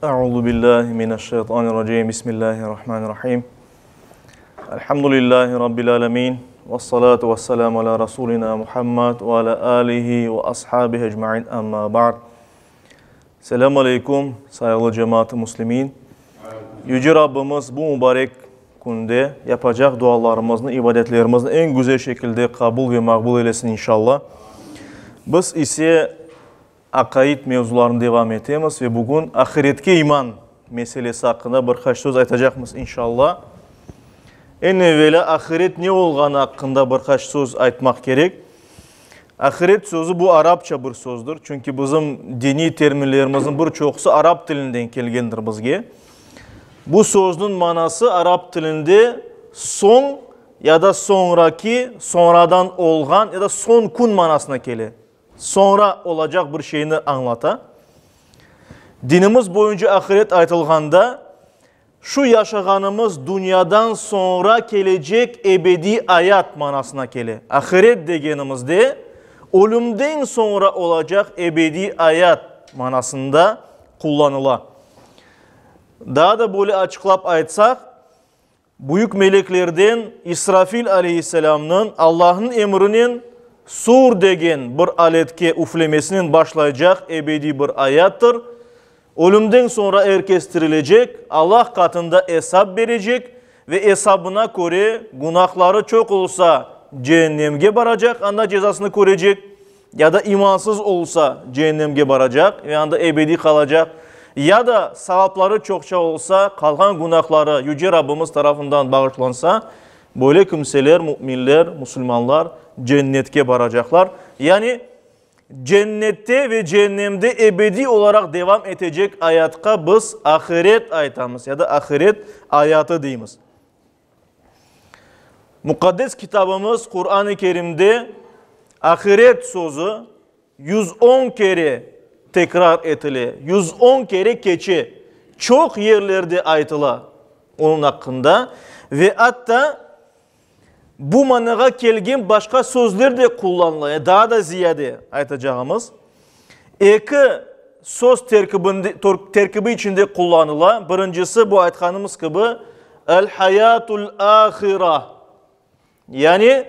Euzu billahi mineşşeytanirracim. Bismillahirrahmanirrahim. Elhamdülillahi rabbil alamin. Ves salatu vesselamu ala rasulina Muhammed ve ala alihi ve ashabihi ecmaîn. Amma ba'd. Selamun aleyküm sayılı cemaat-i muslimin. Yüce Rabbimiz bu mübarek günde yapacak dualarımızı, ibadetlerimizi en güzel şekilde kabul ve makbul eylesin inşallah. Biz ise akaid mevzularını devam etemiz ve bugün ahiretke iman meselesi hakkında birkaç söz aytacakmız inşallah. En evvela ahiret ne olganı hakkında birkaç söz aytmak gerek. Ahiret sözü bu Arapça bir sözdür. Çünkü bizim dini terminlerimizin birçoğusu Arap dilinden kelgendir bizge. Bu sözün manası Arap dilinde son ya da sonraki, sonradan olgan ya da son kun manasına gelir. Sonra olacak bir şeyini anlata. Dinimiz boyunca ahiret aytılganda şu yaşaganımız dünyadan sonra gelecek ebedi hayat manasına gelir. Ahiret degenimizde ölümden sonra olacak ebedi hayat manasında kullanıla. Daha da böyle açıklap aytsak, büyük meleklerden İsrafil aleyhisselamın Allah'ın emrinin sur degen bir aletke üflemesinin başlayacak ebedi bir hayattır. Ölümden sonra herkes dirilecek, Allah katında hesap verecek ve hesabına göre günahları çok olsa cehennemge varacak, anda cezasını görecek, ya da imansız olsa cehennemge varacak ve anda ebedi kalacak. Ya da sevapları çokça olsa, kalan günahları Yüce Rabbimiz tarafından bağışlansa, böyle kimseler, müminler, Müslümanlar cennetke varacaklar. Yani cennette ve cehennemde ebedi olarak devam edecek hayatka biz ahiret aytamız ya da ahiret hayatı deyimiz. Mukaddes kitabımız Kur'an-ı Kerim'de ahiret sözü 110 kere tekrar etili, 110 kere geçi çok yerlerde aytıla onun hakkında ve hatta bu manaya kelgen başka sözler de kullanılıyor. Daha da ziyade aytacağımız. İki söz terkibi içinde kullanılan. Birincisi bu aytkanımız gibi el hayatul ahira. Yani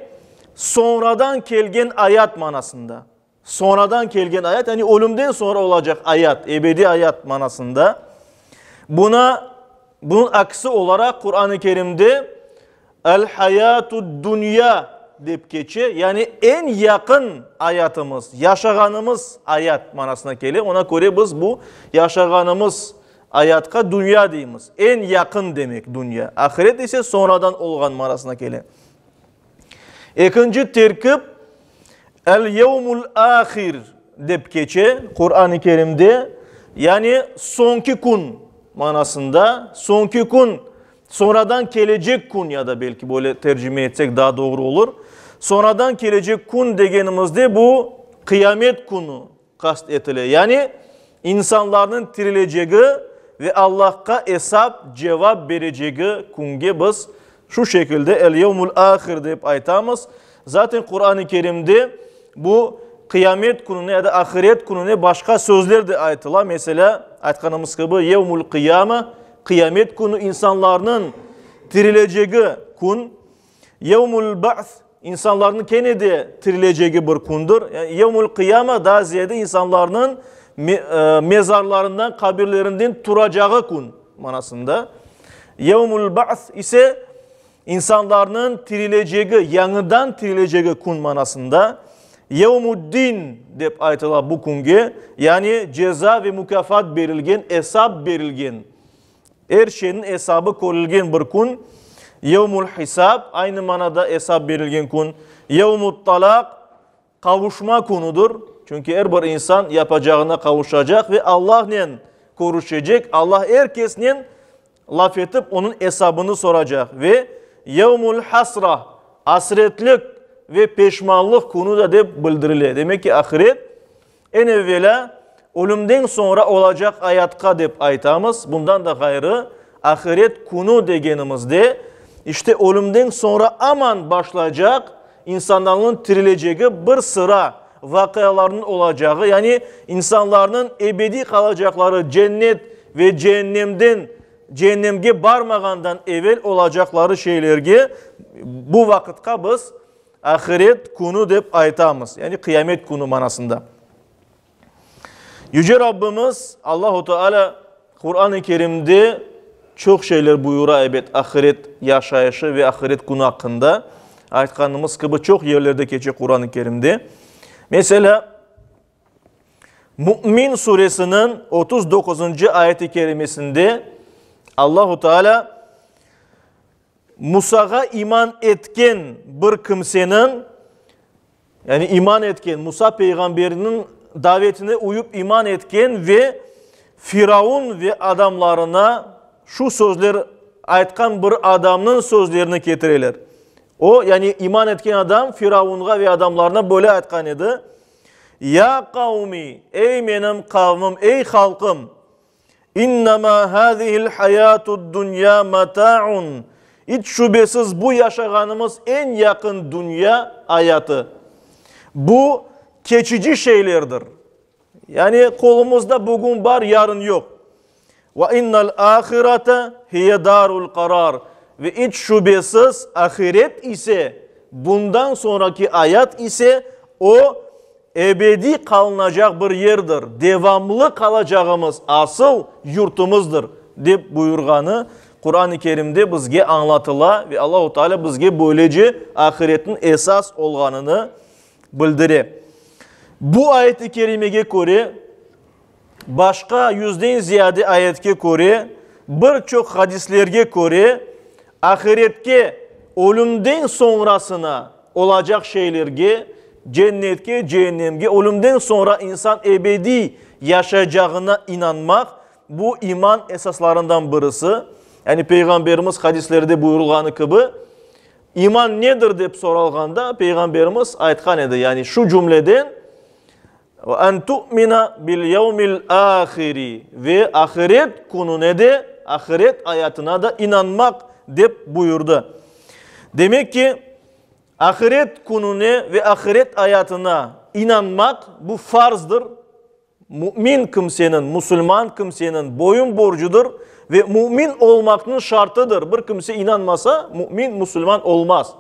sonradan kelgen hayat manasında. Sonradan kelgen hayat yani ölümden sonra olacak hayat, ebedi hayat manasında. Bunun aksi olarak Kur'an-ı Kerim'de el hayatu dünya deyip geçiyor. Yani en yakın hayatımız, yaşaganımız hayat manasına geliyor. Ona göre biz bu yaşaganımız hayatka dünya deyimiz. En yakın demek dünya. Ahiret ise sonradan olgan manasına geliyor. İkinci terkip el yevmul ahir deyip geçiyor Kur'an-ı Kerim'de. Yani sonki kun manasında. Sonki kun, sonradan gelecek kun ya da belki böyle tercüme etsek daha doğru olur. Sonradan gelecek kun degenimizde bu kıyamet kunu kast etile. Yani insanların dirileceği ve Allah'a hesap cevap vereceği kunge biz şu şekilde el yevmul ahir deyip aytamız. Zaten Kur'an-ı Kerim'de bu kıyamet kununa ya da ahiret kununa başka sözler de aytıla. Mesela aytkanımız gibi yevmul kıyame, kıyamet kunu insanların dirileceği kun. Yevmul ba'th, insanların gene de dirileceği bir kundur. Yani yevmul kıyame daha ziyade insanların mezarlarından, kabirlerinden turacağı kun manasında. Yevmul ba'th ise insanların dirileceği, yanıdan dirileceği kun manasında. Yevmuddin deyip aytıla bu kunge. Yani ceza ve mükafat verilgen, hesap verilgen. Her şeyin hesabı koyulgen bir kun. Yevmul hisab, aynı manada hesap verilgen kun. Yevmut talak, kavuşma kunudur. Çünkü her bir insan yapacağına kavuşacak ve Allah'la konuşacak. Allah herkesle laf edip onun hesabını soracak. Ve yevmul hasra, hasretlik ve peşmanlık konu da deyip bildirilir. Demek ki ahiret en evvela ölümden sonra olacak hayatka deyip aytamız. Bundan da gayrı ahiret konu degenimizde işte ölümden sonra aman başlayacak insanların dirileceği bir sıra vakalarının olacağı, yani insanların ebedi kalacakları cennet ve cehennemge barmagandan evvel olacakları şeylerge bu vakitka biz ahiret kunu dep aytamız. Yani kıyamet kunu manasında. Yüce Rabbimiz Allahu Teala Kur'an-ı Kerim'de çok şeyler buyura evet ahiret yaşayışı ve ahiret kunu hakkında. Aytkanımız gibi çok yerlerde geçiyor Kur'an-ı Kerim'de. Mesela Mü'min suresinin 39. ayeti kerimesinde Allahu Teala Musa'ga iman etken bir kimsenin yani iman etken Musa peygamberinin davetine uyup iman etken ve Firavun ve adamlarına şu sözler aytkan bir adamın sözlerini getirirler. O yani iman etken adam Firavun'a ve adamlarına böyle aytkan idi. Ya kavmi, ey benim kavmim, ey halkım, innema hazihil hayatud dünya mata'un. Hiç şüphesiz bu yaşaganımız en yakın dünya hayatı. Bu geçici şeylerdir. Yani kolumuzda bugün var, yarın yok. Ve innal ahirete hiye darul karar. Ve hiç şüphesiz ahiret ise, bundan sonraki hayat ise o ebedi kalınacak bir yerdir. Devamlı kalacağımız asıl yurtumuzdur deyip buyurganı Kur'an-ı Kerim'de bizge anlatıla ve Allah-u Teala bizge böylece ahiretin esas olganını bildirir. Bu ayet-i kerimege göre başka yüzden ziyade ayetke göre birçok hadislerge göre ahiretke ölümden sonrasına olacak şeylerge cennetke, cehennemge, ölümden sonra insan ebedi yaşayacağına inanmak bu iman esaslarından birisi. Yani Peygamberimiz hadislerde buyurulganı gibi iman nedir deyip sorulganda Peygamberimiz aytkan edi. Yani şu cümleden en tu'mina bil yevmil ahiri ve ahiret konu nedir? Ahiret hayatına da inanmak deyip buyurdu. Demek ki ahiret konuna ve ahiret hayatına inanmak bu farzdır. Mümin kimsenin, Müslüman kimsenin boyun borcudur ve mümin olmakın şartıdır. Bir kimse inanmasa mümin, Müslüman olmaz.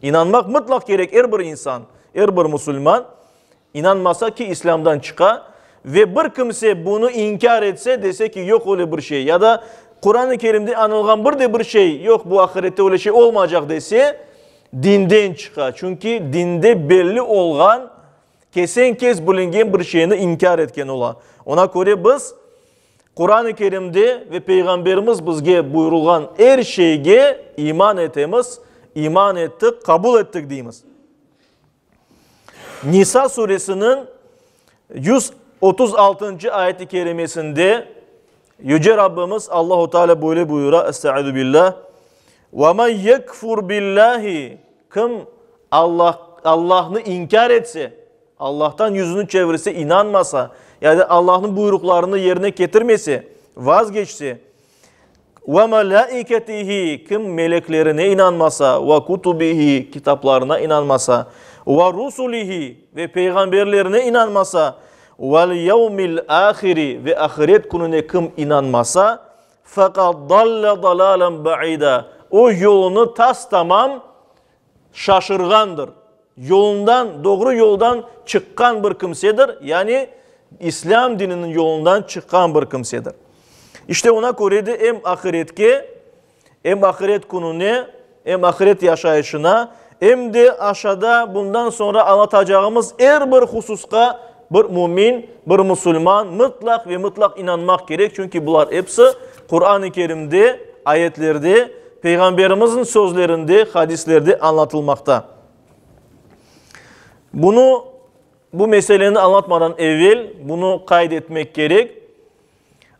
İnanmak mutlak gerek her bir insan, her bir Müslüman. İnanmasa ki İslam'dan çıkar ve bir kimse bunu inkar etse dese ki yok öyle bir şey ya da Kur'an-ı Kerim'de anılgan bir şey yok bu ahirette öyle şey olmayacak dese dinden çıkar. Çünkü dinde belli olan kesen kes bilingen bir şeyini inkar etken ola. Ona göre biz Kur'an-ı Kerim'de ve Peygamberimiz bizge buyurulgan her şeyge iman etemiz, iman ettik, kabul ettik deyimiz. Nisa suresinin 136. ayet-i kerimesinde Yüce Rabbimiz Allahu Teala böyle buyura. Estaizu billah. وَمَنْ يَكْفُرْ بِاللّٰهِ Kim Allah'ını inkar etse, Allah'tan yüzünü çevirse, inanmasa, yani Allah'ın buyruklarını yerine getirmesi, vazgeçse, وَمَلَائِكَتِهِ Kim meleklerine inanmasa, وَكُتُبِهِ kitaplarına inanmasa, وَرُسُلِهِ ve peygamberlerine inanmasa, وَالْيَوْمِ الْآخِرِ ve ahiret gününe kim inanmasa, فَقَدْ ضَلَّ ضَلَالًا بَعِيدًا O yolunu tas tamam şaşırgandır. Doğru yoldan çıkan bir kimsedir. Yani İslam dininin yolundan çıkan bir kimsedir. İşte ona göre de hem ahiret gününe, hem ahiret yaşayışına, hem de aşağıda bundan sonra anlatacağımız her bir hususka bir mümin, bir Müslüman mutlak inanmak gerek. Çünkü bunlar hepsi Kur'an-ı Kerim'de, ayetlerde, Peygamberimizin sözlerinde, hadislerde anlatılmakta. Bu meseleyi anlatmadan evvel bunu kaydetmek gerek.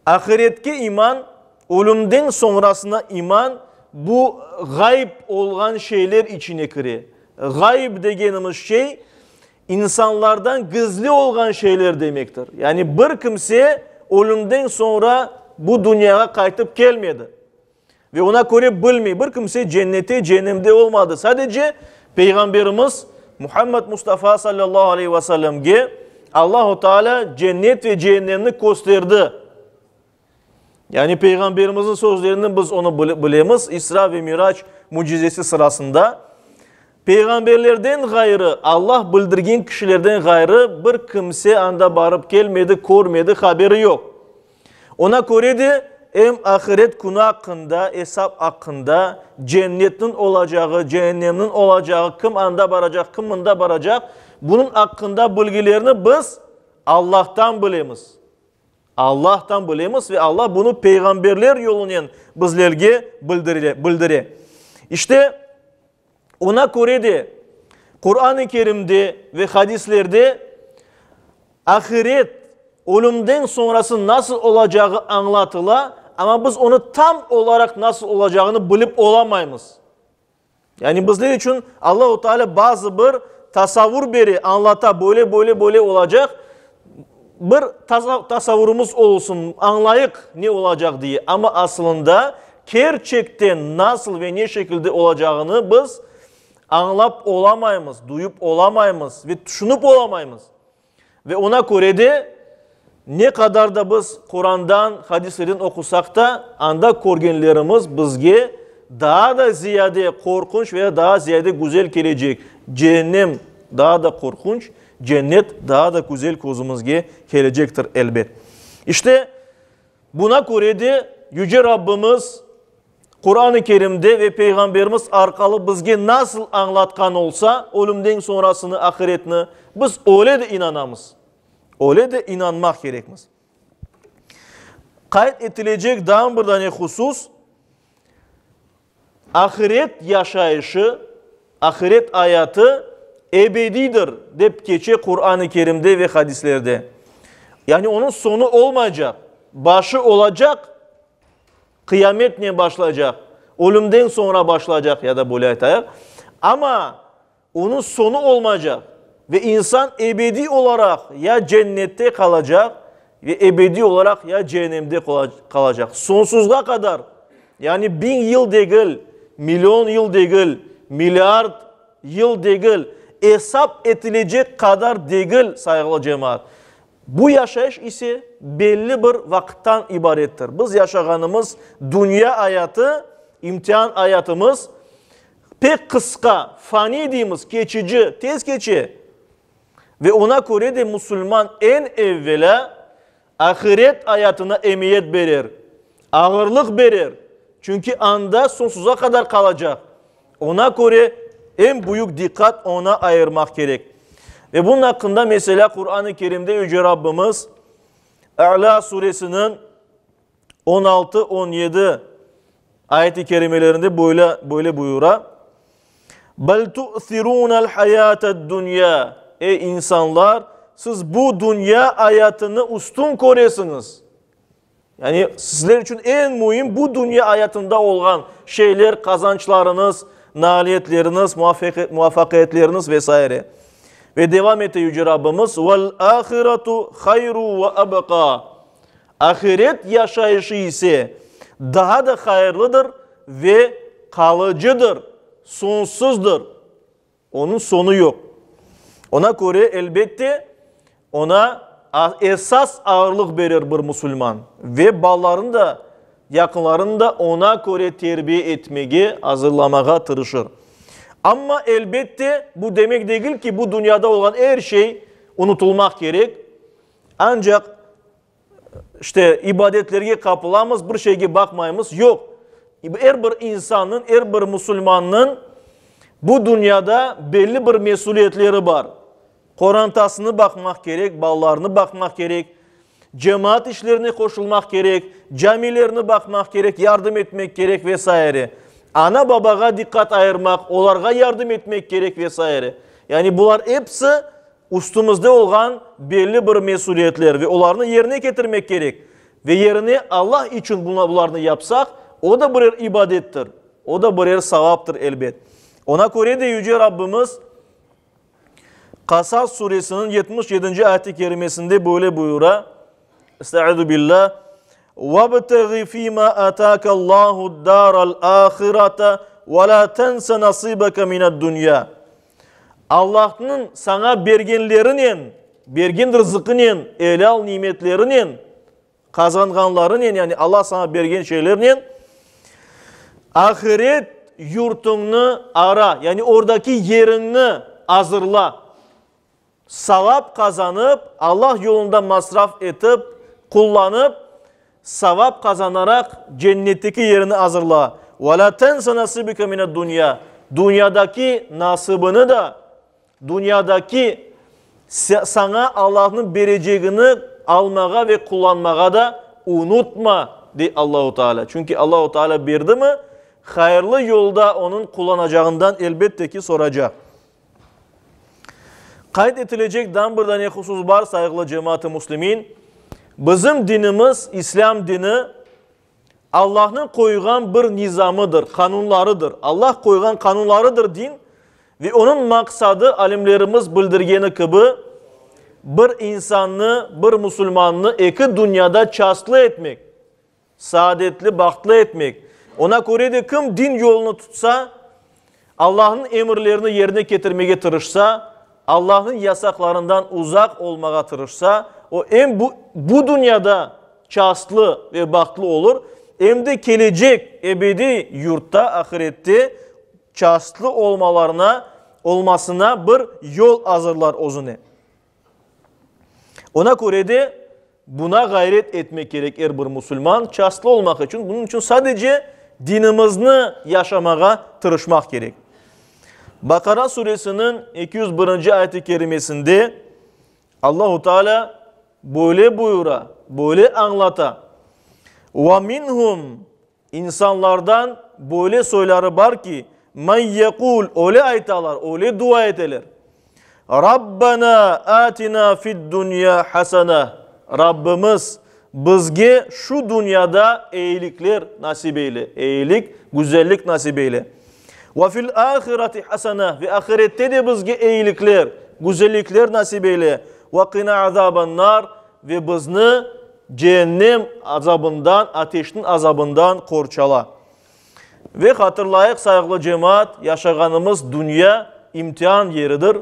Ahiretke iman, ölümden sonrasına iman, bu gayb olan şeyler içine girer. Gayb dediğimiz şey, insanlardan gizli olan şeyler demektir. Yani bir kimse ölümden sonra bu dünyaya kaytıp gelmedi. Ve ona göre bilmiyor. Bir kimse cennete, cehennemde olmadı. Sadece Peygamberimiz Muhammed Mustafa sallallahu aleyhi ve sellem'e Allah-u Teala cennet ve cehennemini gösterdi. Yani Peygamberimizin sözlerinden biz onu bilemiz. İsra ve Miraç mucizesi sırasında peygamberlerden gayrı, Allah bildirgen kişilerden gayrı bir kimse anda barıp gelmedi, görmedi, haberi yok. Ona göre de hem ahiret günü hakkında, hesap hakkında, cennetin olacağı, cehennemin olacağı, kim anda baracak, kim anda baracak, bunun hakkında bilgilerini biz Allah'tan bilemiz. Allah'tan bilemiz ve Allah bunu peygamberler yolundan bizlerge bildirir. İşte ona göre de Kur'an-ı Kerim'de ve hadislerde ahiret, ölümden sonrası nasıl olacağı anlatıla, ama biz onu tam olarak nasıl olacağını bilip olamayız. Yani bizler için Allah-u Teala bazı bir tasavvur beri anlata, böyle olacak. Bir tasavvurumuz olsun, anlayık ne olacak diye. Ama aslında gerçekten nasıl ve ne şekilde olacağını biz anlap olamayız, duyup olamayız ve düşünüp olamayız. Ve ona göre de ne kadar da biz Kur'an'dan, hadislerden okusak da anda görgenlerimiz bizge daha da ziyade korkunç veya daha ziyade güzel gelecek. Cehennem daha da korkunç, cennet daha da güzel gözümüzge gelecektir elbet. İşte buna göre de Yüce Rabbimiz Kur'an-ı Kerim'de ve Peygamberimiz arkalı bizge nasıl anlatkan olsa ölümden sonrasını, ahiretini biz öyle de inanamız. Öyle de inanmak gerekmez. Kayıt edilecek daha bir tane husus, ahiret yaşayışı, ahiret hayatı ebedidir deyip geçe Kur'an-ı Kerim'de ve hadislerde. Yani onun sonu olmayacak, başı olacak, kıyamet ne başlayacak, ölümden sonra başlayacak ya da böyle ayet. Ama onun sonu olmayacak ve insan ebedi olarak ya cennette kalacak ve ebedi olarak ya cehennemde kalacak. Sonsuzluğa kadar, yani 1000 yıl değil, milyon yıl değil, milyar yıl değil, hesap edilecek kadar değil saygılı cemaat. Bu yaşayış ise belli bir vakitten ibarettir. Biz yaşaganımız dünya hayatı, imtihan hayatımız pek kıska, fani dediğimiz, geçici, tez geçi. Ve ona göre de Müslüman en evvela ahiret hayatına emniyet verir, ağırlık verir. Çünkü anda sonsuza kadar kalacak. Ona göre en büyük dikkat ona ayırmak gerek. Ve bunun hakkında mesela Kur'an-ı Kerim'de Yüce Rabbimiz A'la suresinin 16-17 ayet-i kerimelerinde böyle buyura. Bel tu'thirûnel hayâted dünya. Ey insanlar, siz bu dünya hayatını üstün koruyorsunuz. Yani sizler için en mühim bu dünya hayatında olan şeyler, kazançlarınız, nailiyetleriniz, muvaffakiyetleriniz vesaire. Ve devam etti Yüce Rabbimiz. Vel ahiretu hayru ve abqa. Ahiret yaşayışı ise daha da hayırlıdır ve kalıcıdır, sonsuzdur. Onun sonu yok. Ona göre elbette ona esas ağırlık verir bir Müslüman. Ve ballarını da, yakınlarını da ona göre terbiye etmeye, hazırlamaya tırışır. Ama elbette bu demek değil ki bu dünyada olan her şey unutulmak gerek. Ancak işte ibadetlerine kapılamız, bir şeye bakmayımız yok. Her bir insanın, her bir Müslümanın bu dünyada belli bir mesuliyetleri var. Korantasını bakmak gerek, ballarını bakmak gerek, cemaat işlerine koşulmak gerek, camilerine bakmak gerek, yardım etmek gerek vesaire. Ana babaya dikkat ayırmak, onlara yardım etmek gerek vesaire. Yani bunlar hepsi üstümüzde olan belli bir mesuliyetler ve onları yerine getirmek gerek. Ve yerine Allah için bunları yapsak, o da birer ibadettir. O da birer sevaptır elbet. Ona göre de Yüce Rabbimiz Kasas suresinin 77. ayet-i kerimesinde böyle buyura. Estaizu billah. وَابْتَغِ ف۪ي مَا أَتَاكَ اللّٰهُ الدَّارَ الْآخِرَةَ وَلَا تَنْسَ نَصِيبَكَ مِنَ الدُّنْيَا. Allah'ın sana bergenlerinin, bergen rızıkının, elal nimetlerinin kazanganların yani Allah sana bergen şeylerin ahiret yurtunu ara. Yani oradaki yerini hazırla. Savap kazanıp Allah yolunda masraf edip kullanıp savap kazanarak cennetteki yerini hazırla. وَلَا تَنْسَ نَصِبِكَ مِنَ الدُّنْيَا Dünyadaki nasibini de dünyadaki sana Allah'ın vereceğini almağa ve kullanmağa da unutma de Allahu Teala. Çünkü Allahu Teala verdi mi hayırlı yolda onun kullanacağından elbette ki soracak. Kayıt edilecek bir ne husus var saygılı cemaat-i muslimin. Bizim dinimiz İslam dini Allah'ın koygan bir nizamıdır, kanunlarıdır. Allah koygan kanunlarıdır din ve onun maksadı alimlerimiz bildirgeni gibi bir insanı, bir Müslümanını iki dünyada çastlı etmek, saadetli, bahtlı etmek. Ona göre de kim din yolunu tutsa, Allah'ın emirlerini yerine getirmeye tırışsa, Allah'ın yasaklarından uzak olmaya tırışsa, o hem bu dünyada çastlı ve bahtlı olur, hem de gelecek ebedi yurtta, ahirette çastlı olmasına bir yol hazırlar özüne. Ona göre de buna gayret etmek gerek bir Müslüman çastlı olmak için. Bunun için sadece dinimizni yaşamaya tırışmak gerek. Bakara suresinin 201. ayet-i kerimesinde Allahu Teala böyle buyura, böyle anlata. وَمِنْهُمْ insanlardan böyle söyleri var ki مَنْ يَقُولُ öyle aytalar, öyle dua edeler. Rabbana atina fid dunya hasana. Rabbimiz bizge şu dünyada iyilikler nasip eyle. İyilik, güzellik nasip eyle. Ve fil ahireti hasana. Ve ahirette de bizge iyilikler, güzellikler nasip eyle. Ve qina azaban nar. Ve bizni cehennem azabından, ateşin azabından korçala. Ve hatırlayık saygılı cemaat, yaşaganımız dünya imtihan yeridir.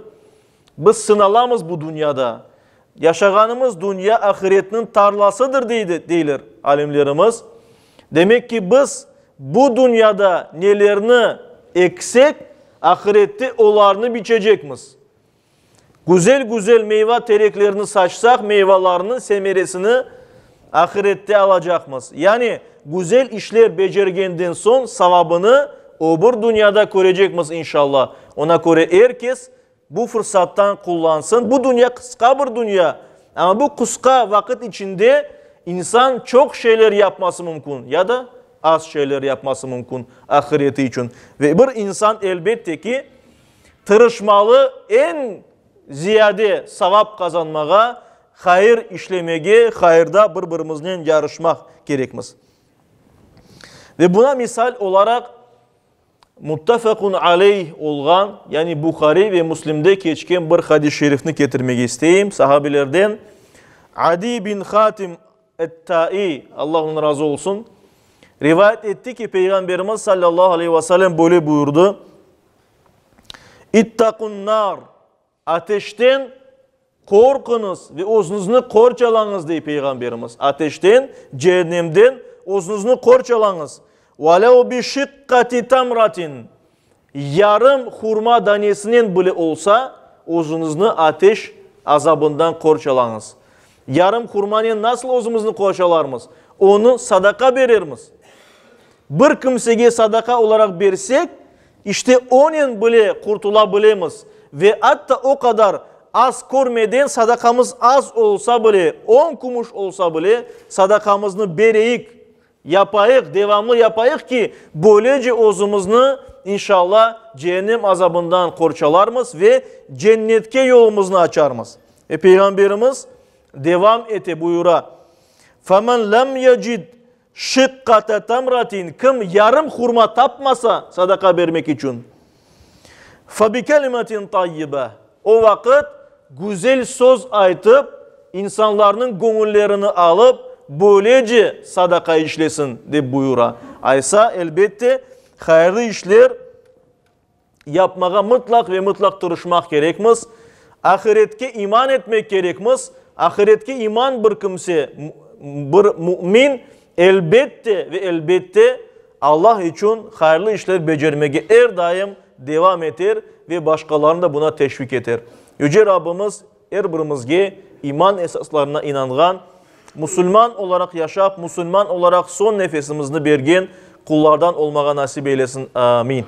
Biz sınalamız bu dünyada. Yaşaganımız dünya ahiretinin tarlasıdır deyler alimlerimiz. Demek ki biz bu dünyada nelerini eksek, ahirette onlarını biçecekmiz. Güzel meyve tereklerini saçsak meyvelerinin semeresini ahirette alacakmız. Yani güzel işler becergenden son savabını öbür dünyada görecekmiz inşallah. Ona göre herkes bu fırsattan kullansın. Bu dünya kısa bir dünya. Ama bu kısa vakit içinde insan çok şeyler yapması mümkün. Ya da az şeyler yapması mümkün ahireti için. Ve bir insan elbette ki tırışmalı en ziyade savap kazanmağa, hayır işlemeye, hayırda birbirimizle yarışmak gerekmez. Ve buna misal olarak muttafakun aleyh olgan, yani Bukhari ve Müslim'de geçken bir hadis-i şerifini getirmek isteyeyim. Sahabilerden Adi bin Hatim et-Tai, Allah ona razı olsun, rivayet etti ki Peygamberimiz sallallahu aleyhi ve sellem böyle buyurdu. İttakun nar, ateşten korkunuz ve özünüzü korçalanız diye Peygamberimiz. Ateşten, cehennemden özünüzü korçalanız. وَلَوْ بِشِقَّةِ تَمْرَةٍ yarım hurma tanesinin bile olsa özünüzü ateş azabından korçalanız. Yarım hurmanın nasıl özümüzü korçalarımız? Onu sadaka veririz. Bir kimseye sadaka olarak versek işte onun bile kurtulabiliriz. Ve hatta o kadar az görmeden sadakamız az olsa bile 10 kuruş olsa bile sadakamızı vereyik, yapayık, devamlı yapayık ki böylece özümüzü inşallah cehennem azabından korçalarımız ve cennetke yolumuzu açarımız. Peygamberimiz devam ete buyura. فَمَنْ لَمْ يَجِدْ شِقَّةَ تَمْرَةٍ kim yarım hurma tapmasa sadaka vermek için. فَبِكَلِمَةٍ طَيِّبَةٍ o vakit güzel söz aytıp insanların gönüllerini alıp böylece sadaka işlesin de buyura. Aysa elbette hayırlı işler yapmaya mutlak tırışmak gerekmez. Ahiretke iman etmek gerekmez. Ahiretke iman bir kimse bir mümin elbette ve elbette Allah için hayırlı işler becermeye her daim devam eder ve başkalarını da buna teşvik eder. Yüce Rabbimiz her birimizge iman esaslarına inangan, Müslüman olarak yaşap, Müslüman olarak son nefesimizni bergen kullardan olmağa nasip eylesin. Amin.